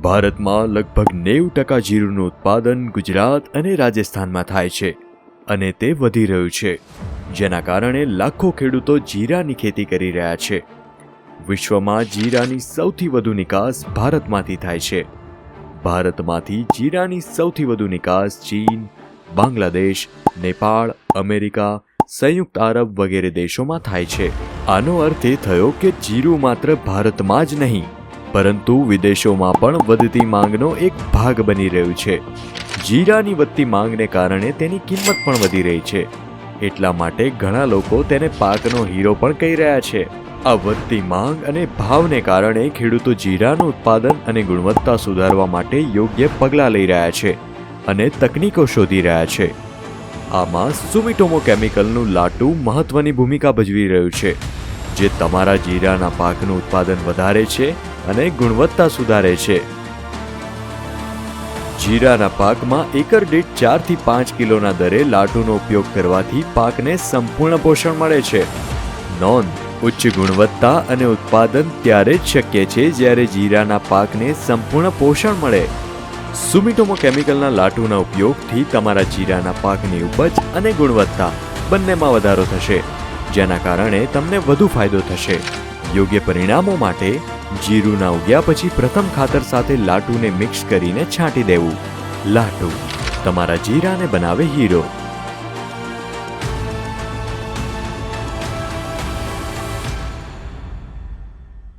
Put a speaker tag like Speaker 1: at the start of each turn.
Speaker 1: ભારતમાં લગભગ 90% જીરુંનું ઉત્પાદન ગુજરાત અને રાજસ્થાનમાં થાય છે અને તે વધી રહ્યું છે, જેના કારણે લાખો ખેડૂતો જીરાની ખેતી કરી રહ્યા છે. વિશ્વમાં જીરાની સૌથી વધુ નિકાસ ભારતમાંથી થાય છે. ભારતમાંથી જીરાની સૌથી વધુ નિકાસ ચીન, બાંગ્લાદેશ, નેપાળ, અમેરિકા, સંયુક્ત આરબ વગેરે દેશોમાં થાય છે. આનો અર્થ એ થયો કે જીરું માત્ર ભારતમાં જ નહીં પરંતુ વિદેશોમાં પણ વધતી માંગનો એક ભાગ બની રહ્યું છે. જીરાની વધતી માંગને કારણે તેની કિંમત પણ વધી રહી છે. એટલા માટે ઘણા લોકો તેને પાકનો હીરો પણ કહી રહ્યા છે. આ વધતી માંગ અને ભાવને કારણે ખેડૂતો જીરાનું ઉત્પાદન અને ગુણવત્તા સુધારવા માટે યોગ્ય પગલાં લઈ રહ્યા છે અને તકનીકો શોધી રહ્યા છે. આમાં સુમિટોમો કેમિકલનું લાટુ મહત્વની ભૂમિકા ભજવી રહ્યું છે, જે તમારા જીરાના પાકનું ઉત્પાદન વધારે છે અને ગુણવત્તા સુધારે છે. જીરાના પાકમાં એકર દીઠ 4 થી 5 કિલોના દરે લાટુનો ઉપયોગ કરવાથી પાકને સંપૂર્ણ પોષણ મળે છે. નોંધ: ઉચ્ચ ગુણવત્તા અને ઉત્પાદન ત્યારે જ શક્ય છે જ્યારે જીરાના પાકને સંપૂર્ણ પોષણ મળે. સુમિટોમો કેમિકલના લાટુના ઉપયોગથી તમારા જીરાના પાકની ઉપજ અને ગુણવત્તા બંનેમાં વધારો થશે, જેના કારણે તમને વધુ ફાયદો થશે. યોગ્ય પરિણામો માટે જીરુંના ઉગ્યા પછી પ્રથમ ખાતર સાથે લાટુને મિક્સ કરીને છાંટી દેવું. લાટુ તમારા જીરાને બનાવે હીરો.